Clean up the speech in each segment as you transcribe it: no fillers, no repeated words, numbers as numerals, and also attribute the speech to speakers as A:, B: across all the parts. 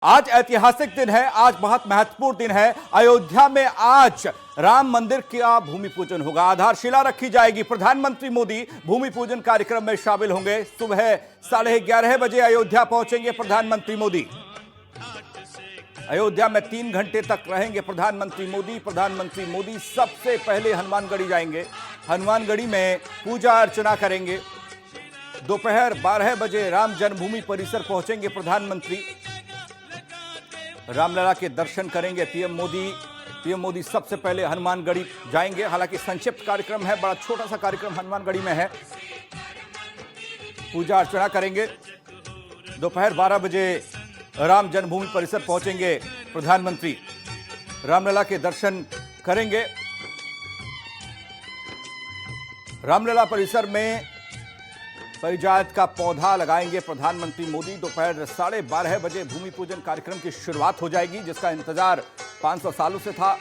A: आज ऐतिहासिक दिन है, आज बहुत महत्वपूर्ण दिन है। अयोध्या में आज राम मंदिर का भूमि पूजन होगा, आधारशिला रखी जाएगी। प्रधानमंत्री मोदी भूमि पूजन कार्यक्रम में शामिल होंगे। सुबह 11:30 बजे अयोध्या पहुंचेंगे प्रधानमंत्री मोदी। अयोध्या में 3 घंटे तक रहेंगे प्रधानमंत्री मोदी। प्रधानमंत्री मोदी सबसे पहले हनुमानगढ़ी जाएंगे, हनुमानगढ़ी में पूजा अर्चना करेंगे। दोपहर 12 बजे राम जन्मभूमि परिसर पहुंचेंगे प्रधानमंत्री, रामलला के दर्शन करेंगे। पीएम मोदी सबसे पहले हनुमानगढ़ी जाएंगे। हालांकि संक्षिप्त कार्यक्रम है, बड़ा छोटा सा कार्यक्रम हनुमानगढ़ी में है। पूजा अर्चना करेंगे। दोपहर 12 बजे राम जन्मभूमि परिसर पहुंचेंगे प्रधानमंत्री, रामलला के दर्शन करेंगे। रामलला परिसर में परिजात का पौधा लगाएंगे प्रधानमंत्री मोदी। दोपहर 12:30 बजे भूमि पूजन कार्यक्रम की शुरुआत हो जाएगी, जिसका इंतजार 500 सालों से था।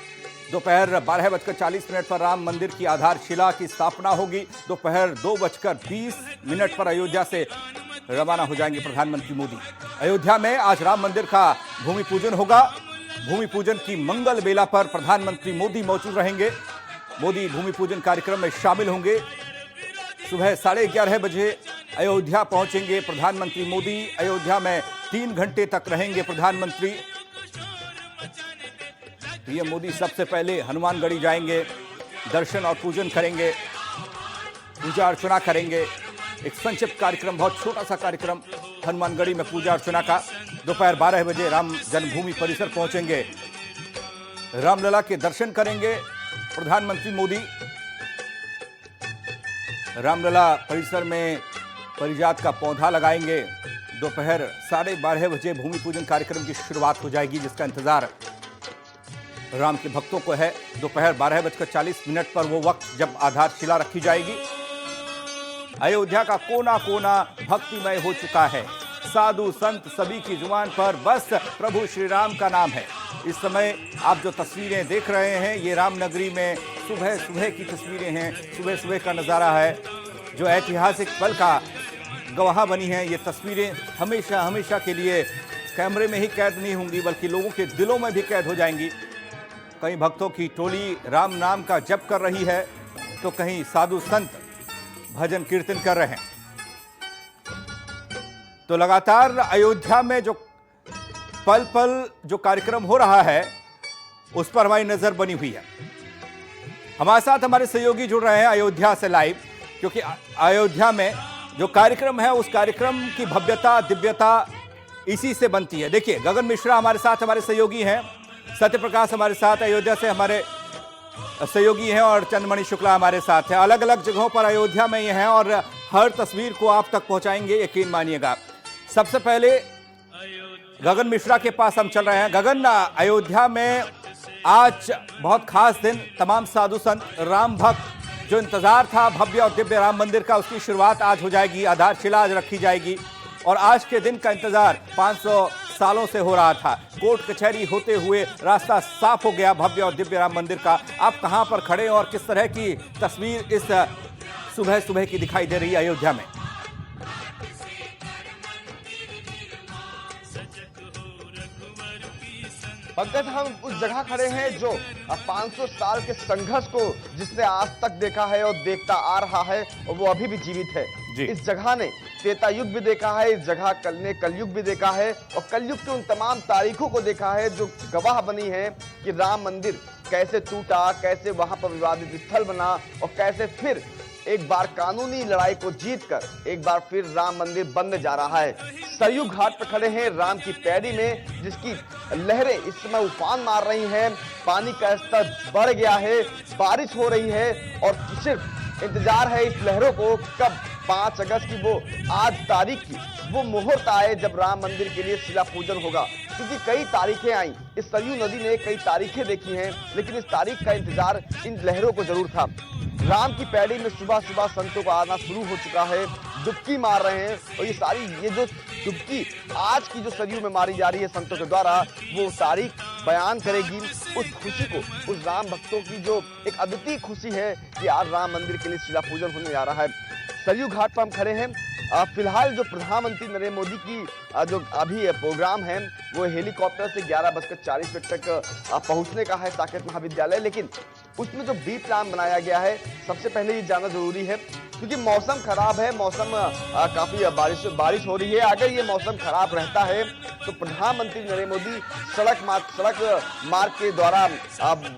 A: दोपहर 12:40 पर राम मंदिर की आधारशिला की स्थापना होगी। दोपहर 2:20 पर अयोध्या से रवाना हो जाएंगे प्रधानमंत्री मोदी। अयोध्या में आज राम मंदिर का भूमि पूजन होगा। भूमि पूजन की मंगल बेला पर प्रधानमंत्री मोदी मौजूद रहेंगे। मोदी भूमि पूजन कार्यक्रम में शामिल होंगे। सुबह 11:30 बजे अयोध्या पहुंचेंगे प्रधानमंत्री मोदी। अयोध्या में 3 घंटे तक रहेंगे प्रधानमंत्री। पीएम मोदी सबसे पहले हनुमानगढ़ी जाएंगे, दर्शन और पूजन करेंगे, पूजा अर्चना करेंगे। एक संक्षिप्त कार्यक्रम, बहुत छोटा सा कार्यक्रम हनुमानगढ़ी में पूजा अर्चना का। दोपहर 12 बजे राम जन्मभूमि परिसर पहुंचेंगे, रामलला के दर्शन करेंगे प्रधानमंत्री मोदी। रामलला परिसर में परिजात का पौधा लगाएंगे। दोपहर 12:30 बजे भूमि पूजन कार्यक्रम की शुरुआत हो जाएगी, जिसका इंतजार राम के भक्तों को है। दोपहर 12:40 पर वो वक्त जब आधारशिला रखी जाएगी। अयोध्या का कोना कोना भक्तिमय हो चुका है। साधु संत सभी की जुबान पर बस प्रभु श्री राम का नाम है। इस समय आप जो तस्वीरें देख रहे हैं, ये रामनगरी में सुबह सुबह की तस्वीरें हैं। सुबह सुबह का नज़ारा है, जो ऐतिहासिक पल का गवाह बनी है। ये तस्वीरें हमेशा हमेशा के लिए कैमरे में ही कैद नहीं होंगी, बल्कि लोगों के दिलों में भी कैद हो जाएंगी। कहीं भक्तों की टोली राम नाम का जप कर रही है, तो कहीं साधु संत भजन कीर्तन कर रहे हैं। तो लगातार अयोध्या में जो पल पल जो कार्यक्रम हो रहा है, उस पर हमारी नजर बनी हुई है। हमारे साथ हमारे सहयोगी जुड़ रहे हैं अयोध्या से लाइव, क्योंकि अयोध्या में जो कार्यक्रम है, उस कार्यक्रम की भव्यता दिव्यता इसी से बनती है। देखिए, गगन मिश्रा हमारे साथ हमारे सहयोगी हैं, सत्य प्रकाश हमारे साथ अयोध्या से हमारे सहयोगी हैं, और चंद्रमणि शुक्ला हमारे साथ हैं। अलग अलग जगहों पर अयोध्या में ये हैं और हर तस्वीर को आप तक पहुंचाएंगे, यकीन मानिएगा। सबसे पहले गगन मिश्रा के पास हम चल रहे हैं। गगन, अयोध्या में आज बहुत खास दिन, तमाम साधु संत राम भक्त, जो इंतजार था भव्य और दिव्य राम मंदिर का, उसकी शुरुआत आज हो जाएगी। आधारशिला आज रखी जाएगी और आज के दिन का इंतजार 500 सालों से हो रहा था। कोर्ट कचहरी होते हुए रास्ता साफ हो गया भव्य और दिव्य राम मंदिर का। आप कहां पर खड़े हैं और किस तरह की तस्वीर इस सुबह सुबह की दिखाई दे रही है अयोध्या में?
B: पंकज, हम उस जगह खड़े हैं जो 500 साल के संघर्ष को जिसने आज तक देखा है और देखता आ रहा है, और वो अभी भी जीवित है। इस जगह ने त्रेता युग भी देखा है, इस जगह ने कलयुग भी देखा है, और कलयुग के उन तमाम तारीखों को देखा है जो गवाह बनी है कि राम मंदिर कैसे टूटा, कैसे वहां पर विवादित स्थल बना, और कैसे फिर एक बार कानूनी लड़ाई को जीतकर एक बार फिर राम मंदिर बनने जा रहा है। सरयू घाट पर खड़े हैं, राम की पैड़ी में, जिसकी लहरें इस समय उफान मार रही हैं। पानी का स्तर बढ़ गया है, बारिश हो रही है, और सिर्फ इंतजार है इस लहरों को कब 5 अगस्त की वो आज तारीख की वो मुहूर्त आए जब राम मंदिर के लिए शिला पूजन होगा। क्योंकि कई तारीखें आई, इस सरयू नदी ने कई तारीखें देखी हैं, लेकिन इस तारीख का इंतजार इन लहरों को जरूर था। राम की पैड़ी में सुबह सुबह संतों का आना शुरू हो चुका है, डुबकी मार रहे हैं, और ये जो डुबकी आज की जो सरयू में मारी जा रही है संतों के द्वारा, वो तारीख बयान करेगी उस खुशी को, उस राम भक्तों की जो एक अद्वितीय खुशी है कि आज राम मंदिर के लिए शिला पूजन होने जा रहा है। सरयू घाट पर हम खड़े हैं, फिलहाल जो प्रधानमंत्री नरेंद्र मोदी की जो अभी प्रोग्राम है वो हेलीकॉप्टर से 11:40 तक पहुंचने का है साकेत महाविद्यालय, लेकिन उसमें जो बी प्लान बनाया गया है सबसे पहले ये जानना जरूरी है क्योंकि मौसम खराब है, मौसम काफी बारिश हो रही है। अगर ये मौसम खराब रहता है तो प्रधानमंत्री नरेंद्र मोदी सड़क मार्ग के द्वारा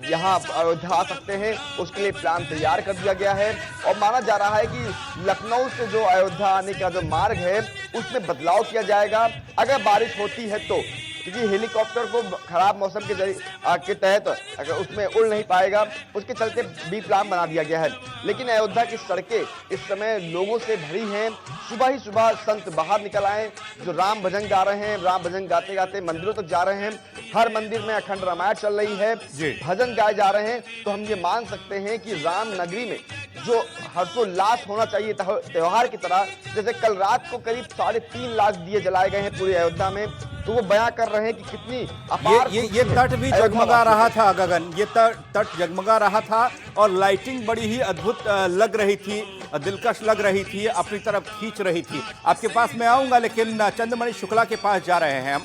B: यहाँ अयोध्या आ सकते हैं, उसके लिए प्लान तैयार कर दिया गया है। और माना जा रहा है कि लखनऊ से जो अयोध्या आने का जो मार्ग है उसमें बदलाव किया जाएगा अगर बारिश होती है तो, क्योंकि हेलीकॉप्टर को खराब मौसम के तहत अगर उसमें उड़ नहीं पाएगा, उसके चलते बी प्लान बना दिया गया है। लेकिन अयोध्या की सड़कें इस समय लोगों से भरी हैं। सुबह ही सुबह संत बाहर निकल आए जो राम भजन गा रहे हैं, राम भजन गाते गाते मंदिरों तक जा रहे हैं। हर मंदिर में अखंड रामायण चल रही है, भजन गाए जा रहे हैं। तो हम ये मान सकते हैं कि राम नगरी में जो हर्षोल्लास होना चाहिए त्योहार की तरह, जैसे कल रात को करीब 3.5 लाख दिए जलाए गए हैं पूरी अयोध्या में, तो वो बयां कर रहे हैं कि कितनी अपार
A: ये तट भी जगमगा रहा था गगन, ये तट जगमगा रहा था और लाइटिंग बड़ी ही अद्भुत लग रही थी, दिलकश लग रही थी, अपनी तरफ खींच रही थी। आपके पास मैं आऊंगा, लेकिन चंद्रमणि शुक्ला के पास जा रहे हैं हम।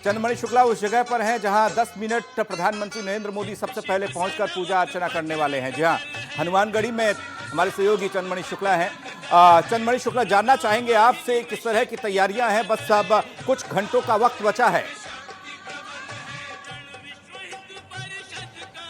A: चंद्रमणि शुक्ला उस जगह पर हैं जहां 10 मिनट प्रधानमंत्री नरेंद्र मोदी सबसे पहले पहुंचकर पूजा अर्चना करने वाले हैं। जी हाँ, हनुमानगढ़ी में हमारे सहयोगी चंद्रमणि शुक्ला हैं। चंद्रमणि शुक्ला, जानना चाहेंगे आपसे किस तरह की तैयारियां हैं, बस अब कुछ घंटों का वक्त बचा है।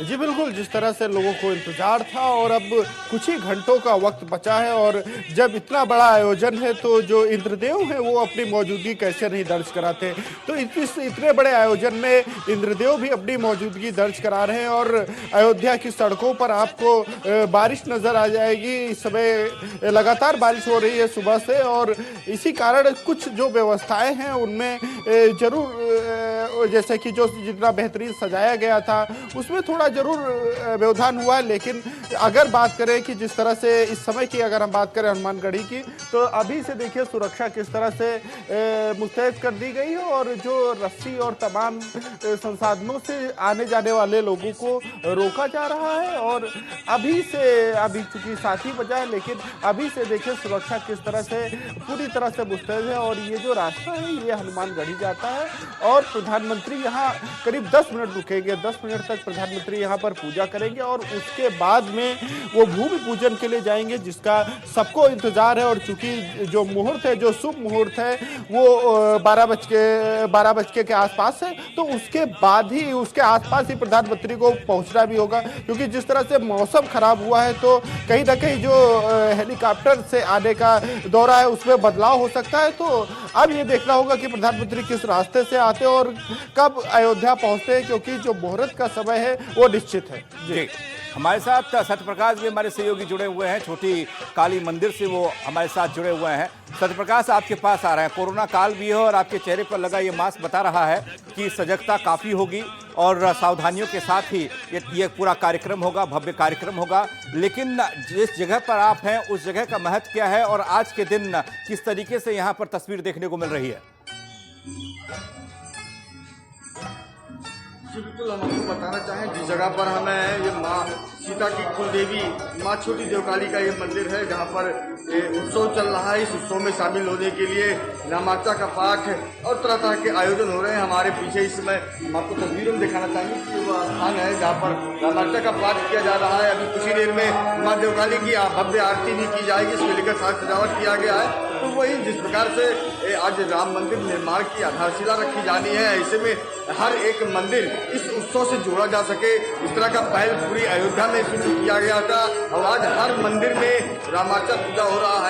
C: जी बिल्कुल, जिस तरह से लोगों को इंतजार था और अब कुछ ही घंटों का वक्त बचा है, और जब इतना बड़ा आयोजन है तो जो इंद्रदेव हैं वो अपनी मौजूदगी कैसे नहीं दर्ज कराते। तो इतने बड़े आयोजन में इंद्रदेव भी अपनी मौजूदगी दर्ज करा रहे हैं। और अयोध्या की सड़कों पर आपको बारिश नज़र आ जाएगी। इस समय लगातार बारिश हो रही है सुबह से, और इसी कारण कुछ जो व्यवस्थाएँ हैं उनमें जरूर, जैसे कि जो जितना बेहतरीन सजाया गया था उसमें थोड़ा जरूर व्यवधान हुआ है। लेकिन अगर बात करें कि जिस तरह से इस समय की अगर हम बात करें हनुमानगढ़ी की, तो अभी से देखिए सुरक्षा किस तरह से मुस्तैद कर दी गई है, और जो रस्सी और तमाम संसाधनों से आने जाने वाले लोगों को रोका जा रहा है। और अभी चूंकि 7 ही बजा है, लेकिन अभी से देखिए सुरक्षा किस तरह से पूरी तरह से मुस्तैद है। और ये जो रास्ता है ये हनुमानगढ़ी जाता है, और प्रधानमंत्री यहाँ करीब 10 मिनट रुकेंगे। 10 मिनट तक प्रधानमंत्री यहाँ पर पूजा करेंगे और उसके बाद में वो भूमि पूजन के लिए जाएंगे, जिसका सबको इंतजार है। और चूंकि जो मुहूर्त है, जो शुभ मुहूर्त है, वो 12 के आसपास है, तो उसके बाद ही, उसके आसपास ही प्रधानमंत्री को पहुंचना भी होगा। क्योंकि जिस तरह से मौसम खराब हुआ है तो कहीं ना कहीं जो हेलीकॉप्टर से आने का दौरा है उसमें बदलाव हो सकता है। तो अब ये देखना होगा कि प्रधानमंत्री किस रास्ते से आते हैं और कब अयोध्या पहुंचते हैं, क्योंकि जो मुहूर्त का समय है वो निश्चित है।
A: जी, हमारे साथ सत्यप्रकाश भी हमारे सहयोगी जुड़े हुए हैं, छोटी काली मंदिर से वो हमारे साथ जुड़े हुए हैं। सत्यप्रकाश, आपके पास आ रहे हैं। कोरोना काल भी है और आपके चेहरे पर लगा ये मास्क बता रहा है कि सजगता काफ़ी होगी और सावधानियों के साथ ही ये पूरा कार्यक्रम होगा, भव्य कार्यक्रम होगा। लेकिन जिस जगह पर आप हैं उस जगह का महत्व क्या है और आज के दिन किस तरीके से यहाँ पर तस्वीर देखने को मिल रही है?
D: बिल्कुल, हम आपको बताना चाहें जिस जगह पर हमें ये माँ सीता की कुलदेवी माँ छोटी देवकाली का ये मंदिर है, जहाँ पर उत्सव चल रहा है। इस उत्सव में शामिल होने के लिए रामार्चा का पाठ और तरह तरह के आयोजन हो रहे हैं। हमारे पीछे इस समय हम आपको तस्वीरों में दिखाना चाहेंगे कि वो स्थान है जहाँ पर रामार्चा का पाठ किया जा रहा है। अभी कुछ ही देर में माँ देवकाली की भव्य आरती भी की जाएगी, इसको लेकर साज सजावट किया गया है। तो वही जिस प्रकार से आज राम मंदिर निर्माण की आधारशिला रखी जानी है, ऐसे में हर एक मंदिर इस उत्सव से जोड़ा जा सके, इस तरह का पहल पूरी अयोध्या में शुरू किया गया था। और आज हर मंदिर में रामार्चा पूजा हो रहा है।